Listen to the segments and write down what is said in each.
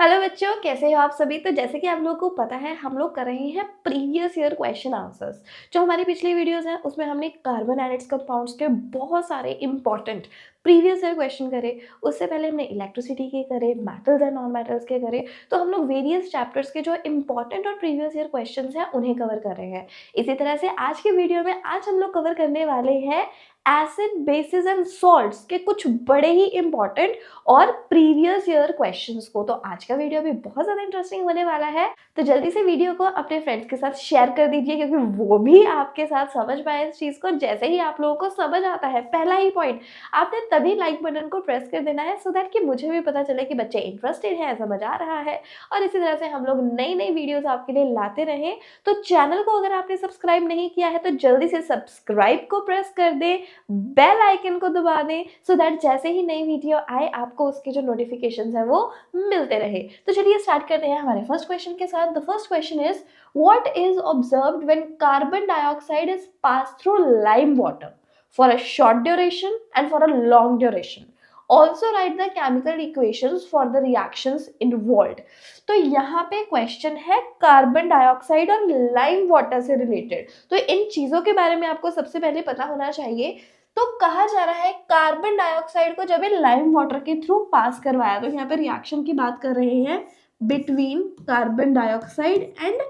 Hello बच्चों, कैसे हो आप सभी। तो जैसे कि आप लोगों को पता है, हम लोग कर रहे हैं प्रीवियस ईयर क्वेश्चन आंसर्स। जो हमारी पिछली वीडियोस हैं उसमें हमने कार्बन एनाइड्स कंपाउंड्स के बहुत सारे इंपॉर्टेंट प्रीवियस ईयर क्वेश्चन करे। उससे पहले हमने इलेक्ट्रिसिटी के करे, मेटल्स एंड नॉन मेटल्स के करे। तो हम लोग वेरियस चैप्टर्स के जो इंपॉर्टेंट और प्रीवियस ईयर क्वेश्चन हैं उन्हें कवर कर रहे हैं। इसी तरह से आज की वीडियो में आज हम लोग कवर करने वाले हैं एसिड, बेसिस एंड सॉल्ट्स के कुछ बड़े ही इंपॉर्टेंट और प्रीवियस ईयर क्वेश्चंस को। तो आज का वीडियो भी बहुत ज़्यादा इंटरेस्टिंग होने वाला है। तो जल्दी से वीडियो को अपने फ्रेंड्स के साथ शेयर कर दीजिए, क्योंकि वो भी आपके साथ समझ पाए इस चीज़ को। जैसे ही आप लोगों को समझ आता है पहला ही पॉइंट, आपने तभी लाइक बटन को प्रेस कर देना है, सो दैट कि मुझे भी पता चले कि बच्चे इंटरेस्टेड हैं, समझ आ रहा है। और इसी तरह से हम लोग नई नई वीडियोज़ आपके लिए लाते रहें। तो चैनल को अगर आपने सब्सक्राइब नहीं किया है तो जल्दी से सब्सक्राइब को प्रेस कर दे, बेल आइकन को दबा दें, सो दैट जैसे ही नई वीडियो आए आपको उसके जो नोटिफिकेशंस है वो मिलते रहे। तो चलिए स्टार्ट करते हैं हमारे फर्स्ट क्वेश्चन के साथ। The first question is, what is observed when carbon dioxide is pass through lime water for a short duration and for a long duration. Also right the chemical equations for the reactions involved. तो यहाँ पे question है carbon dioxide और lime water से related. तो इन चीजों के बारे में आपको सबसे पहले पता होना चाहिए। तो कहा जा रहा है कार्बन डाइऑक्साइड को जब लाइम वाटर के थ्रू पास करवाया, तो यहाँ पे रिएक्शन की बात कर रहे हैं between carbon dioxide and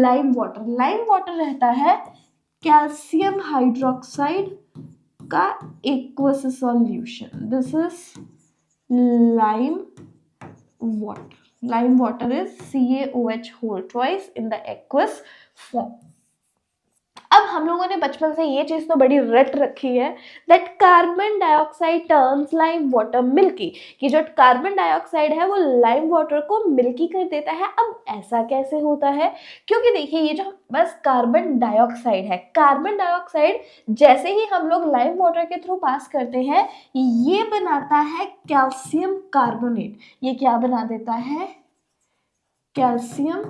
lime water. Lime water रहता है कैल्शियम हाइड्रोक्साइड का aqueous solution. This is lime water. Lime water is CaOH whole twice in the aqueous form. अब हम लोगों ने बचपन से ये चीज तो बड़ी रट रखी है that carbon dioxide turns lime water milky, कि जो कार्बन डाइऑक्साइड है वो लाइम वाटर को मिल्की कर देता है। अब ऐसा कैसे होता है? क्योंकि देखिए, ये जो बस कार्बन डाइऑक्साइड है, कार्बन डाइऑक्साइड जैसे ही हम लोग लाइम वाटर के थ्रू पास करते हैं ये बनाता है कैल्शियम कार्बोनेट। ये क्या बना देता है? Calcium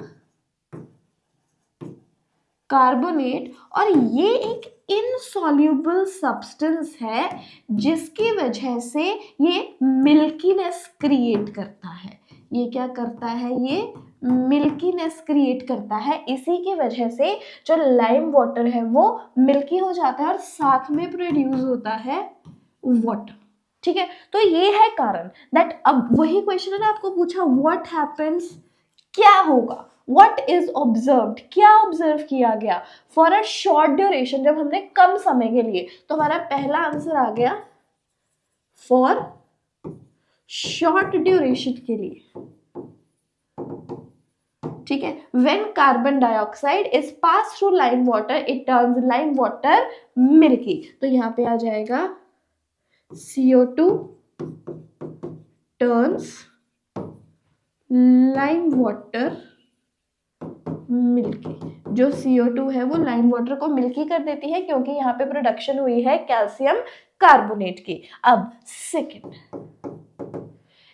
carbonate. और ये एक इनसॉल्युबल सब्सटेंस है जिसकी वजह से ये मिल्कीनेस क्रिएट करता है। ये क्या करता है? ये मिल्कीनेस क्रिएट करता है। इसी की वजह से जो लाइम वाटर है वो मिल्की हो जाता है और साथ में प्रोड्यूस होता है वाटर। ठीक है, तो ये है कारण दैट। अब वही क्वेश्चन ने आपको पूछा व्हाट हैपेंस, क्या होगा? What is observed, क्या ऑब्जर्व किया गया फॉर अ शॉर्ट ड्यूरेशन, जब हमने कम समय के लिए। तो हमारा पहला आंसर आ गया फॉर शॉर्ट ड्यूरेशन के लिए। ठीक है, when carbon dioxide is pass through lime water it turns lime water milky. तो यहां पे आ जाएगा CO2 turns lime water milky. जो CO2 है वो लाइम वाटर को मिल्की कर देती है क्योंकि यहाँ पे प्रोडक्शन हुई है कैल्शियम कार्बोनेट की। अब सेकंड,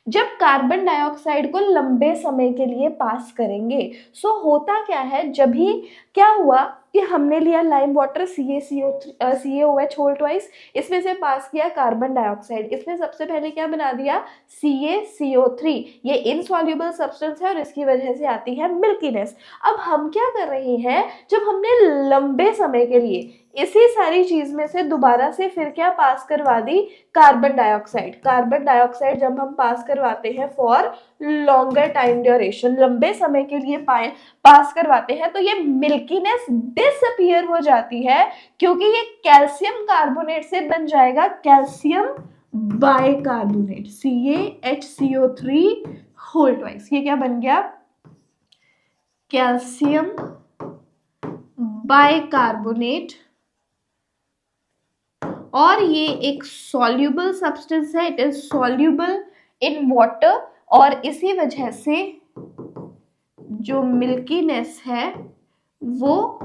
जब कार्बन डाइऑक्साइड को लंबे समय के लिए पास करेंगे, सो होता क्या है, जब ही क्या हुआ कि हमने लिया lime water CaOH whole twice, इसमें से पास किया कार्बन डाइऑक्साइड, इसमें सबसे पहले क्या बना दिया? CaCO3। ये इनसॉल्युबल सब्सटेंस है और इसकी वजह से आती है मिल्कीनेस। अब हम क्या कर रहे हैं, जब हमने लंबे समय के लिए इसी सारी चीज में से दोबारा से फिर क्या पास करवा दी? Carbon dioxide. कार्बन डाइऑक्साइड जब हम पास करवाते हैं फॉर लॉन्गर टाइम ड्यूरेशन, लंबे समय के लिए पास करवाते हैं, तो ये मिल्कीनेस डिसअपीयर हो जाती है क्योंकि ये कैल्शियम कार्बोनेट से बन जाएगा calcium bicarbonate, CaHCO3 whole twice. ये क्या बन गया? Calcium bicarbonate. और ये एक सॉल्युबल सब्सटेंस है, it is soluble in water, और इसी वजह से जो मिल्कीनेस है वो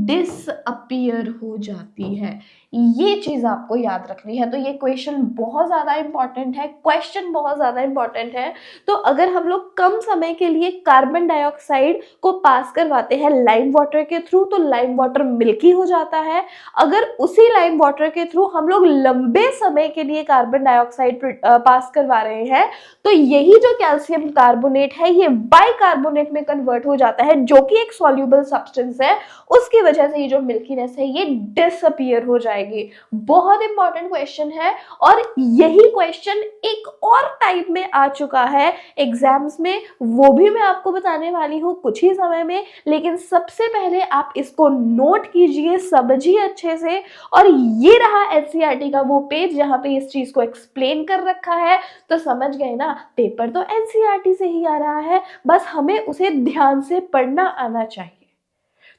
डिसअपियर हो जाती है। ये चीज आपको याद रखनी है। तो ये क्वेश्चन बहुत ज्यादा इंपॉर्टेंट है, क्वेश्चन बहुत ज्यादा इंपॉर्टेंट है। तो अगर हम लोग कम समय के लिए कार्बन डाइऑक्साइड को पास करवाते हैं लाइम वाटर के थ्रू, तो लाइम वाटर मिल्की हो जाता है। अगर उसी लाइम वाटर के थ्रू हम लोग लंबे समय के लिए कार्बन डाइऑक्साइड पास करवा रहे हैं, तो यही जो कैल्शियम कार्बोनेट है ये बाइकार्बोनेट में कन्वर्ट हो जाता है, जो कि एक सॉल्युबल सब्सटेंस है। उसकी वजह से ये जो मिल्कीनेस है ये डिसअपियर हो जाएगी। बहुत इंपॉर्टेंट क्वेश्चन है। और यही क्वेश्चन एक और टाइप में आ चुका है एग्जाम्स में, वो भी मैं आपको बताने वाली हूँ कुछ ही समय में। लेकिन सबसे पहले आप इसको नोट कीजिए, समझिए अच्छे से। और ये रहा एनसीईआरटी का वो पेज जहां पे इस चीज को एक्सप्लेन कर रखा है। तो समझ गए ना, पेपर तो एनसीईआरटी से ही आ रहा है, बस हमें उसे ध्यान से पढ़ना आना चाहिए।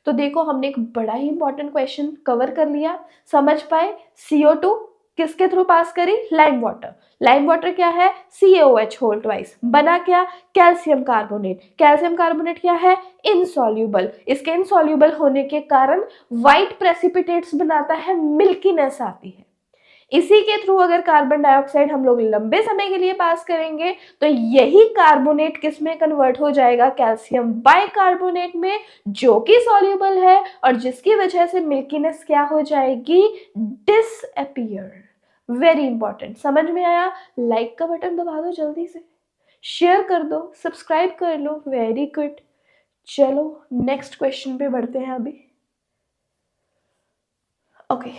तो देखो, हमने एक बड़ा ही इंपॉर्टेंट क्वेश्चन कवर कर लिया। समझ पाए, CO2 किसके थ्रू पास करी? Lime water. लाइम वाटर क्या है? CaOH whole twice. बना क्या? Calcium carbonate. कैल्शियम कार्बोनेट क्या है? इनसॉल्युबल। इसके इनसॉल्युबल होने के कारण व्हाइट प्रेसिपिटेट्स बनाता है, मिल्कीनेस आती है। इसी के थ्रू अगर कार्बन डाइऑक्साइड हम लोग लंबे समय के लिए पास करेंगे, तो यही कार्बोनेट किस में कन्वर्ट हो जाएगा? कैल्शियम बाइकार्बोनेट में, जो कि सॉल्युबल है, और जिसकी वजह से मिल्कीनेस क्या हो जाएगी? डिसअपियर। Very important. समझ में आया? लाइक का बटन दबा दो जल्दी से, शेयर कर दो, सब्सक्राइब कर लो। Very good. चलो नेक्स्ट क्वेश्चन पे बढ़ते हैं अभी। Okay,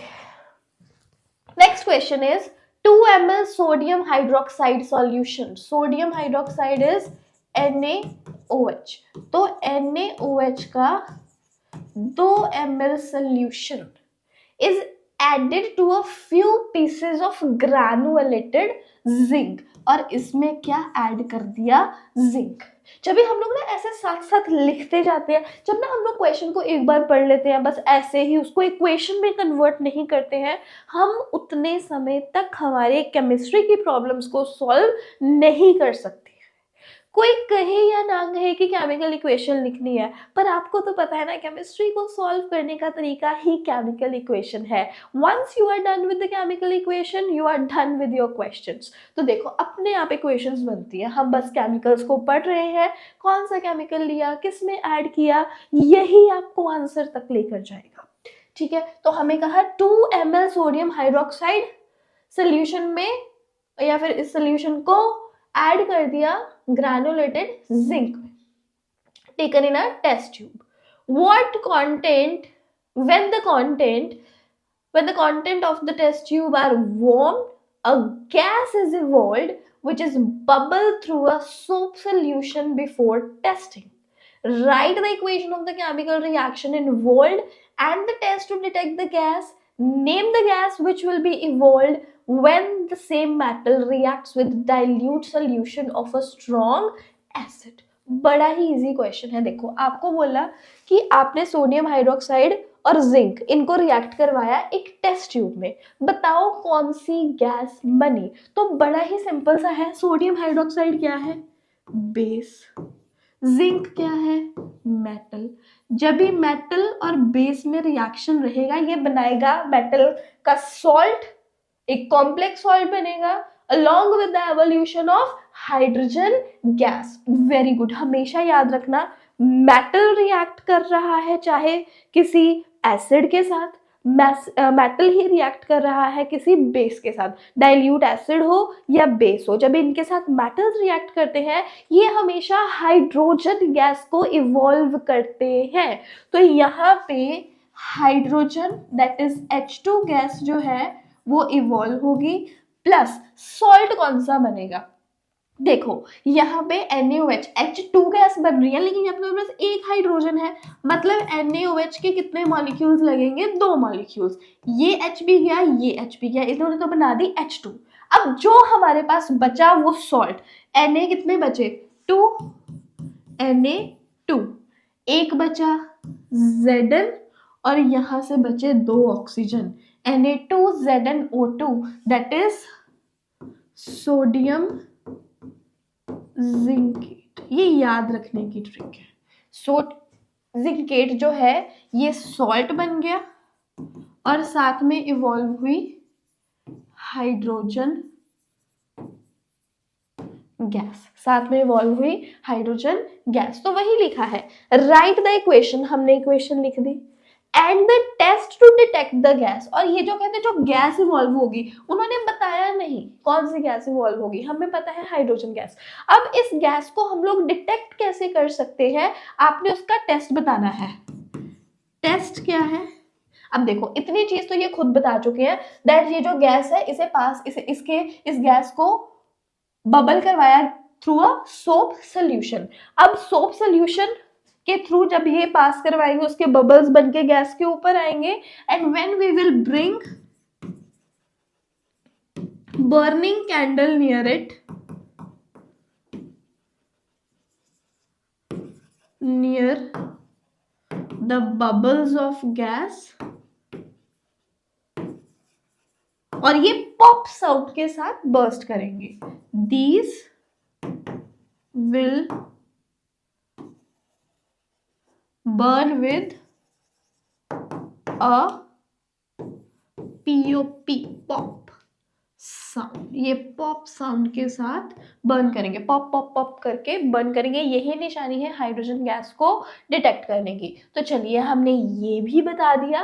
next question is 2 ml sodium hydroxide solution. Sodium hydroxide is NaOH. तो NaOH का 2 ml solution is added to a few pieces of granulated zinc. और इसमें क्या ऐड कर दिया? जिंक। जब भी हम लोग ना ऐसे साथ साथ लिखते जाते हैं, जब ना हम लोग क्वेश्चन को एक बार पढ़ लेते हैं, बस ऐसे ही उसको इक्वेशन में कन्वर्ट नहीं करते हैं, हम उतने समय तक हमारे केमिस्ट्री की प्रॉब्लम्स को सॉल्व नहीं कर सकते। कोई कहे या ना कहे कि केमिकल इक्वेशन लिखनी है, पर आपको तो पता है ना, केमिस्ट्री को सॉल्व करने का तरीका ही केमिकल इक्वेशन है। Once you are done with the chemical equation, you are done with your questions. तो देखो, अपने आप इक्वेशंस बनती है, हम बस केमिकल्स को पढ़ रहे हैं, कौन सा केमिकल लिया, किस में ऐड किया, यही आपको आंसर तक लेकर जाएगा। ठीक है, तो हमें कहा 2 ml सोडियम हाइड्रोक्साइड सोल्यूशन में, या फिर इस सोल्यूशन को ऐड कर दिया ग्रैनुलेटेड जिंक में, taken in a test tube. What content, when the content of the test tube are warmed, a gas is evolved which is bubbled through a soap solution before testing. Write the equation of the chemical reaction involved and the test to detect the gas. Name the gas which will be evolved when the same metal reacts with dilute solution of a strong acid. बड़ा ही easy question है। देखो, आपको बोला कि आपने sodium hydroxide और zinc इनको react करवाया एक टेस्ट ट्यूब में, बताओ कौन सी गैस बनी। तो बड़ा ही सिंपल सा है। सोडियम हाइड्रोक्साइड क्या है? बेस। जिंक क्या है? मेटल। जब भी मेटल और बेस में रिएक्शन रहेगा, ये बनाएगा मेटल का सॉल्ट, एक कॉम्प्लेक्स सॉल्ट बनेगा along with the evolution of hydrogen gas. Very good. हमेशा याद रखना, मेटल रिएक्ट कर रहा है चाहे किसी एसिड के साथ, मेटल ही रिएक्ट कर रहा है किसी बेस के साथ, डाइल्यूट एसिड हो या बेस हो। जब इनके साथ मेटल्स रिएक्ट करते हैं, ये हमेशा हाइड्रोजन गैस को इवॉल्व करते हैं। तो यहाँ पे hydrogen that is H2 gas जो है वो इवॉल्व होगी, प्लस सॉल्ट कौन सा बनेगा? देखो, यहाँ पे NaOH H2 गैस बन रही है, लेकिन यहाँ पे बस एक हाइड्रोजन है, मतलब NaOH के कितने मॉलिक्यूल्स लगेंगे? 2 मॉलिक्यूल्स। ये H भी गया, ये H भी गया, इन्होंने तो बना दी H2। अब जो हमारे पास बचा वो सॉल्ट, Na कितने बचे? 2 Na2, एक बचा Zn, और यहाँ से बचे 2 oxygen Na2ZnO2, that is sodium zincate. ये याद रखने की ट्रिक है। जिंकेट जो है ये सॉल्ट बन गया और साथ में इवॉल्व हुई हाइड्रोजन गैस, साथ में इवॉल्व हुई हाइड्रोजन गैस। तो वही लिखा है, राइट द इक्वेशन, हमने इक्वेशन लिख दी, and the test to detect the gas. और ये जो कहते हैं जो गैस इवॉल्व होगी, उन्होंने बताया नहीं कौन सी गैस इवॉल्व होगी, हमें पता है हाइड्रोजन गैस। अब इस गैस को हम लोग डिटेक्ट कैसे कर सकते हैं, आपने उसका टेस्ट बताना है। टेस्ट क्या है, अब देखो इतनी चीज तो ये खुद बता चुके हैं दैट ये जो गैस है इस गैस को बबल करवाया थ्रू अ सोप सोल्यूशन। अब सोप सोल्यूशन के थ्रू जब ये पास करवाएंगे उसके बबल्स बन के गैस के ऊपर आएंगे, and when we will bring burning candle near it, near the bubbles of gas, और ये पॉप साउंड के साथ बर्स्ट करेंगे, these will burn with a POP pop sound. ये पॉप साउंड के साथ बर्न करेंगे, पॉप पॉप पॉप करके बर्न करेंगे। यही निशानी है हाइड्रोजन गैस को डिटेक्ट करने की। तो चलिए हमने ये भी बता दिया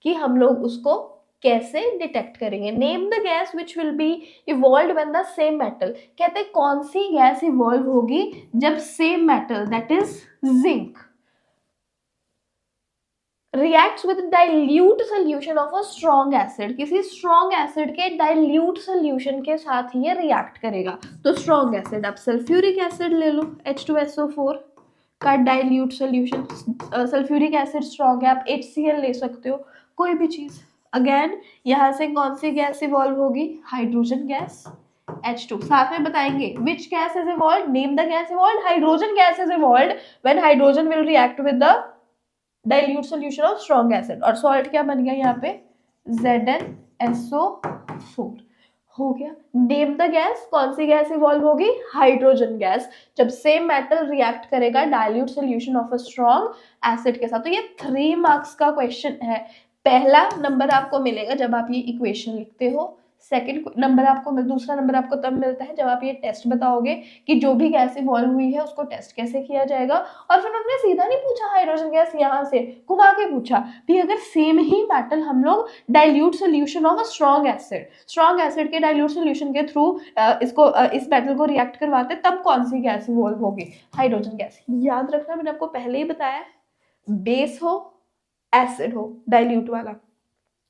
कि हम लोग उसको कैसे डिटेक्ट करेंगे। Name the gas which will be evolve when the same metal, कहते हैं कौन सी गैस इवॉल्व होगी जब same metal that is zinc reacts with dilute solution of a strong acid, किसी strong acid के dilute solution के साथ ये react करेगा। तो strong acid, आप sulfuric acid ले लो, H2SO4 का dilute solution, sulfuric acid strong है, आप HCl ले सकते हो, कोई भी चीज। अगेन यहाँ से कौन सी गैस इवॉल्व होगी, हाइड्रोजन गैस, H2। साथ में बताएंगे which gas is evolved, name the gas evolved, hydrogen gas is evolved when hydrogen will react with the dilute solution of strong acid. और सॉल्ट क्या बन गया यहाँ पे, ZnSO4 हो गया। नेम द गैस, कौन सी गैस इवॉल्व होगी, हाइड्रोजन गैस, जब सेम मेटल रिएक्ट करेगा dilute solution of a strong acid के साथ। तो ये 3 मार्क्स का क्वेश्चन है। पहला नंबर आपको मिलेगा जब आप ये इक्वेशन लिखते हो, सेकंड नंबर आपको दूसरा नंबर आपको तब मिलता है जब आप ये टेस्ट बताओगे कि जो भी गैस इवॉल्व हुई है उसको टेस्ट कैसे किया जाएगा। और फिर उन्होंने सीधा नहीं पूछा हाइड्रोजन गैस, यहाँ से घुमा के पूछा भी अगर सेम ही मेटल हम लोग dilute solution of a strong acid के डाइल्यूट सोल्यूशन के थ्रू इस मेटल को रिएक्ट करवाते तब कौन सी गैस इवॉल्व होगी, हाइड्रोजन गैस। याद रखना मैंने आपको पहले ही बताया, बेस हो एसिड हो डाइल्यूट वाला,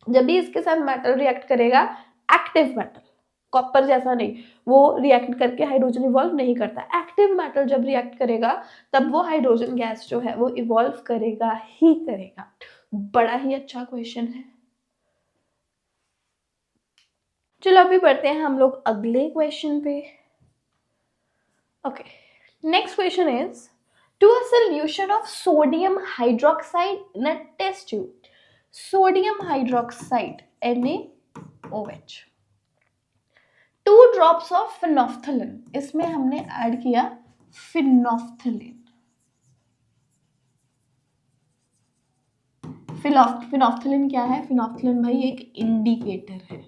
जब भी इसके साथ मेटल रिएक्ट करेगा, एक्टिव मेटल कॉपर जैसा नहीं, वो रिएक्ट करके हाइड्रोजन इवॉल्व नहीं करता। एक्टिव मेटल जब रिएक्ट करेगा तब वो हाइड्रोजन गैस जो है वो इवॉल्व करेगा ही करेगा। बड़ा ही अच्छा क्वेश्चन है। चलो अभी बढ़ते हैं हम लोग अगले क्वेश्चन पे। Okay, next question is to a solution of sodium hydroxide in a test tube, sodium hydroxide NaOH, 2 drops of phenolphthalein, इसमें हमने ऐड किया phenolphthalein। phenolphthalein क्या है, phenolphthalein भाई एक इंडिकेटर है,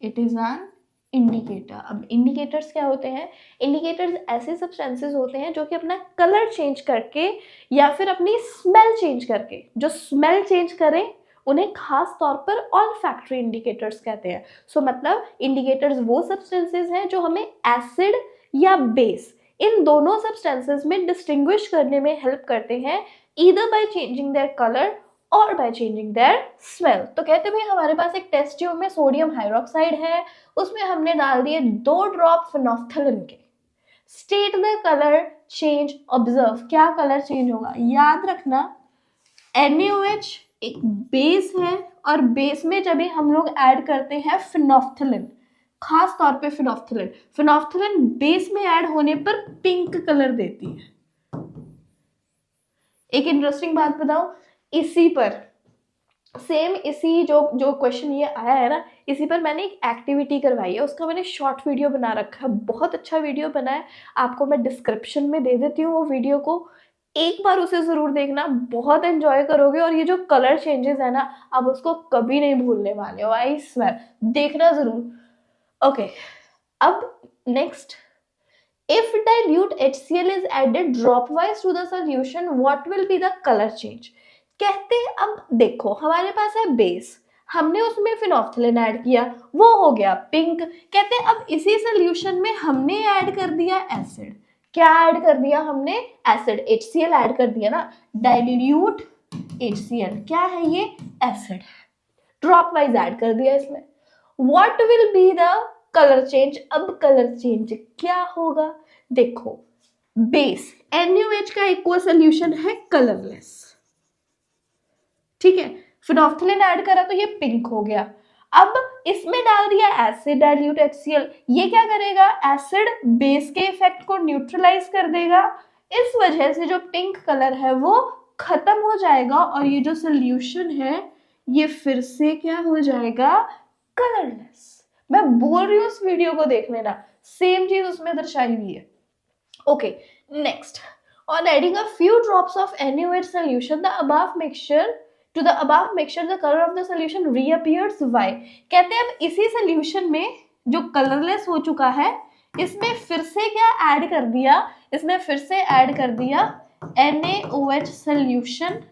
इट इज एन इंडिकेटर। अब इंडिकेटर्स क्या होते हैं, इंडिकेटर्स ऐसे सब्सटेंसेस होते हैं जो कि अपना कलर चेंज करके या फिर अपनी स्मेल चेंज करके, जो स्मेल चेंज करें उन्हें खास तौर पर ऑल्फैक्टरी इंडिकेटर्स कहते हैं। सो मतलब इंडिकेटर्स वो सब्सटेंसेस हैं जो हमें एसिड या बेस, इन दोनों सब्सटेंसेस में डिस्टिंग्विश करने में हेल्प करते हैं, either by changing their colour और बाय चेंजिंग देयर स्मेल। तो कहते हैं हमारे पास एक टेस्ट ट्यूब में सोडियम हाइड्रोक्साइड है, उसमें हमने डाल दिए 2 ड्रॉप फिनोफ्थलीन के, state the colour change observe, क्या कलर चेंज होगा। याद रखना NaOH एक बेस है और बेस में जब भी हम लोग ऐड करते हैं फिनोफ्थलीन, खास तौर पे फिनोफ्थलीन बेस में ऐड होने पर पिंक कलर देती है। एक इंटरेस्टिंग बात बताऊं, इसी पर सेम इसी जो क्वेश्चन ये आया है ना, इसी पर मैंने एक एक्टिविटी करवाई है, उसका मैंने शॉर्ट वीडियो बना रखा है, बहुत अच्छा वीडियो बना है, आपको मैं डिस्क्रिप्शन में दे देती हूँ वो वीडियो को। एक बार उसे जरूर देखना, बहुत एंजॉय करोगे और ये जो कलर चेंजेस है ना आप उसको कभी नहीं भूलने वाले हो, आई स्वेयर, देखना जरूर। ओके, अब next, if dilute HCl is added dropwise to the solution what will be the color change। कहते हैं अब देखो हमारे पास है बेस, हमने उसमें फिनोफ्थलीन ऐड किया, वो हो गया पिंक। कहते हैं अब इसी सोल्यूशन में हमने ऐड कर दिया एसिड, क्या ऐड कर दिया हमने, एसिड, HCl ऐड कर दिया ना, डाइल्यूट HCl क्या है ये, एसिड, ड्रॉप वाइज ऐड कर दिया इसमें। What will be the colour change, अब कलर चेंज क्या होगा, देखो बेस NaOH का एक्वा सोल्यूशन है कलरलेस, ठीक है, फिनोफ्थलीन ऐड करा तो ये पिंक हो गया। अब इसमें डाल दिया एसिड डाइल्यूट HCl, ये क्या करेगा, एसिड बेस के इफेक्ट को न्यूट्रलाइज कर देगा, इस वजह से जो पिंक कलर है वो खत्म हो जाएगा और ये जो सोल्यूशन है ये फिर से क्या हो जाएगा, कलरलेस। मैं बोल रही हूँ उस वीडियो को देख लेना, सेम चीज उसमें दर्शाई हुई है। Okay, next, on adding a few drops of NaOH solution the above mixture the color of the solution reappears, why। कहते हैं अब इसी सोल्यूशन में जो कलरलेस हो चुका है इसमें फिर से क्या ऐड कर दिया, इसमें फिर से ऐड कर दिया NaOH सोल्यूशन,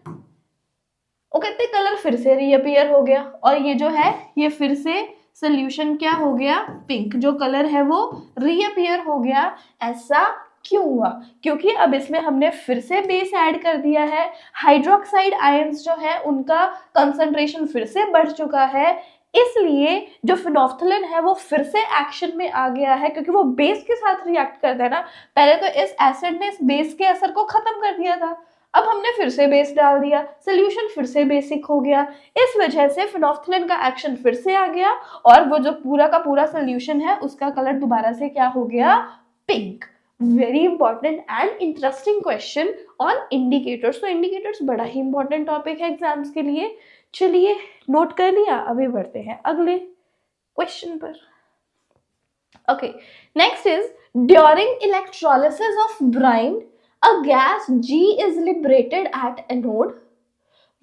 वो कहते हैं कलर फिर से रीअपियर हो गया और ये जो है ये फिर से सोल्यूशन क्या हो गया, पिंक, जो कलर है वो रीअपियर हो गया। ऐसा क्यों हुआ, क्योंकि अब इसमें हमने फिर से बेस ऐड कर दिया है, हाइड्रोक्साइड आयंस जो है उनका कंसंट्रेशन फिर से बढ़ चुका है, इसलिए जो फिनोफ्थलीन है वो फिर से एक्शन में आ गया है, क्योंकि वो बेस के साथ रिएक्ट करता है ना, पहले तो इस एसिड ने इस बेस के असर को खत्म कर दिया था, अब हमने फिर से बेस डाल दिया, सोल्यूशन फिर से बेसिक हो गया, इस वजह से फिनोफ्थलीन का एक्शन फिर से आ गया और वो जो पूरा का पूरा सोल्यूशन है उसका कलर दोबारा से क्या हो गया, pink. Very important and interesting question on indicators. तो इंडिकेटर्स बड़ा ही इंपॉर्टेंट टॉपिक है एग्जाम्स के लिए। चलिए नोट कर लिया, अभी बढ़ते हैं अगले क्वेश्चन पर। Okay, next is during electrolysis of Bryan a gas G is liberated at anode.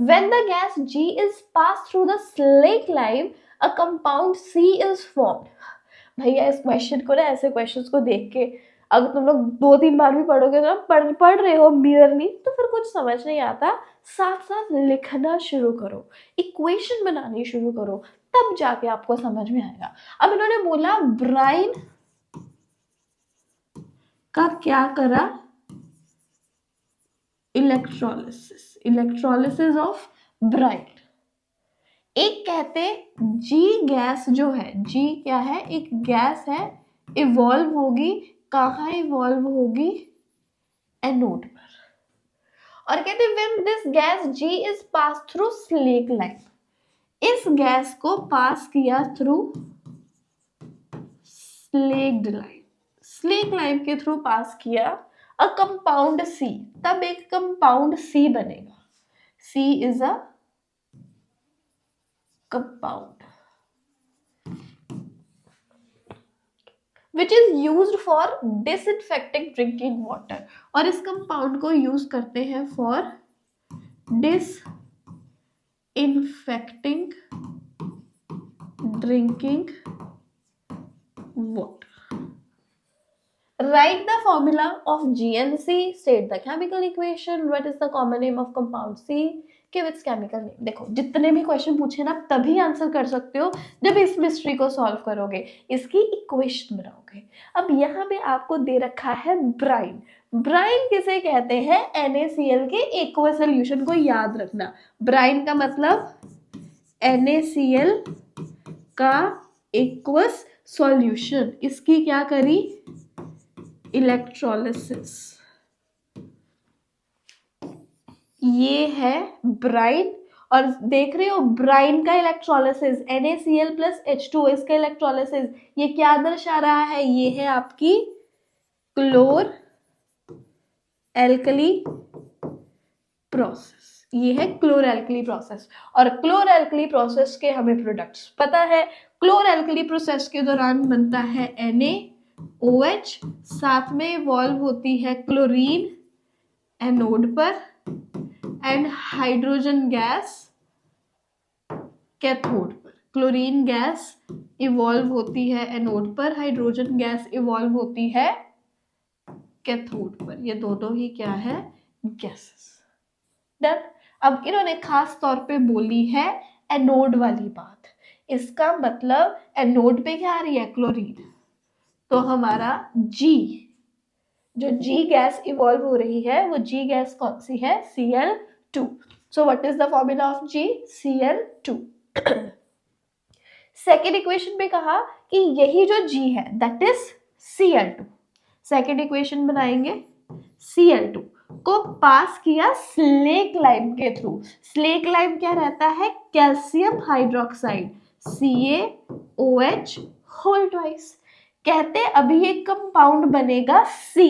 When the gas G is passed through the slake lime, a compound C is formed. भैया इस question को ना, ऐसे questions को देख के अगर तुम लोग 2-3 बार भी पढ़ोगे ना, पढ़ रहे हो मिररली, तो फिर कुछ समझ नहीं आता, साथ साथ लिखना शुरू करो, इक्वेशन बनानी शुरू करो, तब जाके आपको समझ में आएगा। अब इन्होंने बोला ब्राइन का क्या करा, इलेक्ट्रोलिसिस ऑफ ब्राइन। एक कहते जी गैस जो है, जी क्या है, एक गैस है, इवॉल्व होगी, कहाँ इवॉल्व होगी, एनोड पर, और कहते when this gas G is pass through slake lime, इस गैस को पास किया through slaked lime, slake lime के थ्रू पास किया, अ कंपाउंड C, तब एक कंपाउंड C बनेगा, C is a compound which is used for disinfecting drinking water, और इस कंपाउंड को यूज करते हैं for disinfecting drinking water. Write the formula of GNC, state the chemical equation, what is the common name of compound C, give its chemical name। देखो जितने भी question पूछे ना तभी आंसर कर सकते हो जब इस मिस्ट्री को सॉल्व करोगे, इसकी इक्वेशन बनाओगे। अब यहाँ पे आपको दे रखा है ब्राइन, ब्राइन किसे कहते हैं, NaCl के एक्वस सोल्यूशन को याद रखना, ब्राइन का मतलब NaCl का एक्वस सॉल्यूशन, इसकी क्या करी, इलेक्ट्रोलिसिस, ये है ब्राइन, और देख रहे हो ब्राइन का इलेक्ट्रोलिसिस NaCl प्लस H2O, इसका इलेक्ट्रोलिसिस ये क्या दर्शा रहा है, ये है आपकी क्लोर एल्कली प्रोसेस, ये है क्लोर एल्कली प्रोसेस, और क्लोर एल्कली प्रोसेस के हमें प्रोडक्ट्स पता है, क्लोर एल्कली प्रोसेस के दौरान बनता है NaOH, साथ में इवॉल्व होती है क्लोरीन एनोड पर एंड हाइड्रोजन गैस कैथोड पर। क्लोरीन गैस इवॉल्व होती है एनोड पर, हाइड्रोजन गैस इवॉल्व होती है कैथोड पर। ये दोनों ही क्या है, गैसेस। डन। अब इन्होंने खास तौर पे बोली है एनोड वाली बात, इसका मतलब एनोड पे क्या आ रही है, क्लोरीन। तो हमारा जी, जो जी गैस इवॉल्व हो रही है वो जी गैस कौन सी है, Cl2। So what is the formula of G, Cl2। Second equation में कहा कि यही जो जी है that is Cl2। Second equation बनाएंगे, Cl2 को पास किया स्लेक लाइम के थ्रू। स्लेक लाइम क्या रहता है, calcium hydroxide, CaOH whole twice. कहते अभी एक कंपाउंड बनेगा C।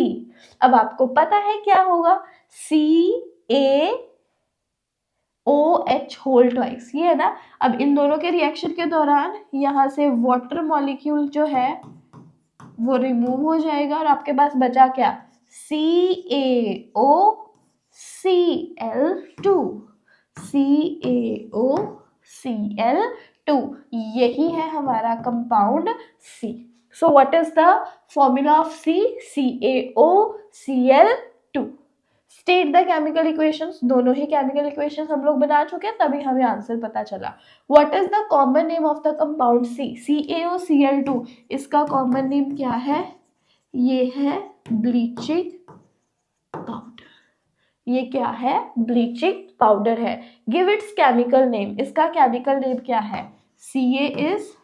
अब आपको पता है क्या होगा, CaOH होल ट्वाइस, ये है ना। अब इन दोनों के रिएक्शन के दौरान यहाँ से वाटर मॉलिक्यूल जो है वो रिमूव हो जाएगा और आपके पास बचा क्या, CaOCl2। CaOCl2 यही है हमारा compound C। So what is the formula of C, CaOCl2। State the chemical equations. दोनों ही केमिकल इक्वेशंस हम लोग बना चुके हैं, तभी हमें आंसर पता चला। What is the common name of the compound C, CaOCl2। इसका कॉमन नेम क्या है, ये है ब्लीचिंग पाउडर। ये क्या है, ब्लीचिंग पाउडर है। Give its chemical name. इसका केमिकल नेम क्या है, Ca इज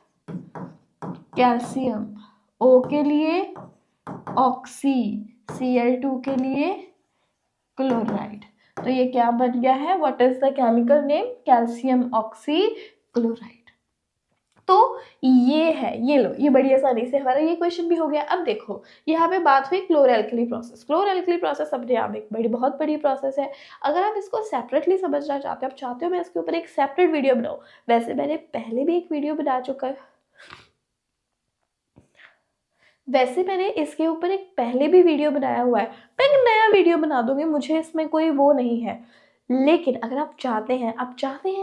कैल्शियम, O के लिए ऑक्सी, Cl2 के लिए क्लोराइड। तो ये क्या बन गया है, what is the chemical name, calcium oxy chloride. तो ये है, ये लो, ये बड़ी आसानी से हमारा ये क्वेश्चन भी हो गया। अब देखो यहाँ पे बात हुई क्लोरएल्कली प्रोसेस। क्लोरएल्कली प्रोसेस अपने आप एक बहुत बड़ी प्रोसेस है। अगर आप इसको सेपरेटली समझना चाहते हो, आप चाहते हो मैं इसके ऊपर एक सेपरेट वीडियो बनाऊं, वैसे मैंने पहले भी एक वीडियो बना चुका है, वैसे मैंने इसके ऊपर एक पहले भी वीडियो बनाया हुआ है। मैं एक नया वीडियो बना दूंगी, मुझे इसमें कोई वो नहीं है। लेकिन अगर आप चाहते हैं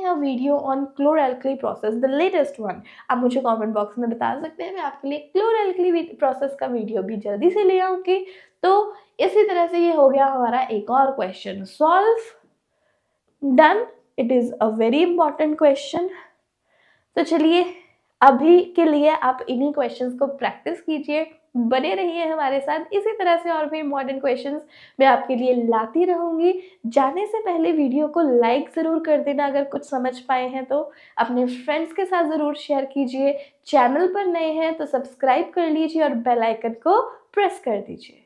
a video on chloralkali process, the latest one, आप मुझे कमेंट बॉक्स में बता सकते हैं, मैं आपके लिए क्लोरएल्कली प्रोसेस का वीडियो भी जल्दी से ले आऊंगी। तो इसी तरह से ये हो गया हमारा एक और question solve, done. It is a very important question. तो चलिए अभी के लिए आप इन्हीं क्वेश्चंस को प्रैक्टिस कीजिए, बने रहिए हमारे साथ। इसी तरह से और भी इम्पॉर्टेंट क्वेश्चंस मैं आपके लिए लाती रहूंगी। जाने से पहले वीडियो को लाइक ज़रूर कर देना, अगर कुछ समझ पाए हैं तो अपने फ्रेंड्स के साथ ज़रूर शेयर कीजिए। चैनल पर नए हैं तो सब्सक्राइब कर लीजिए और बेल आइकन को प्रेस कर दीजिए।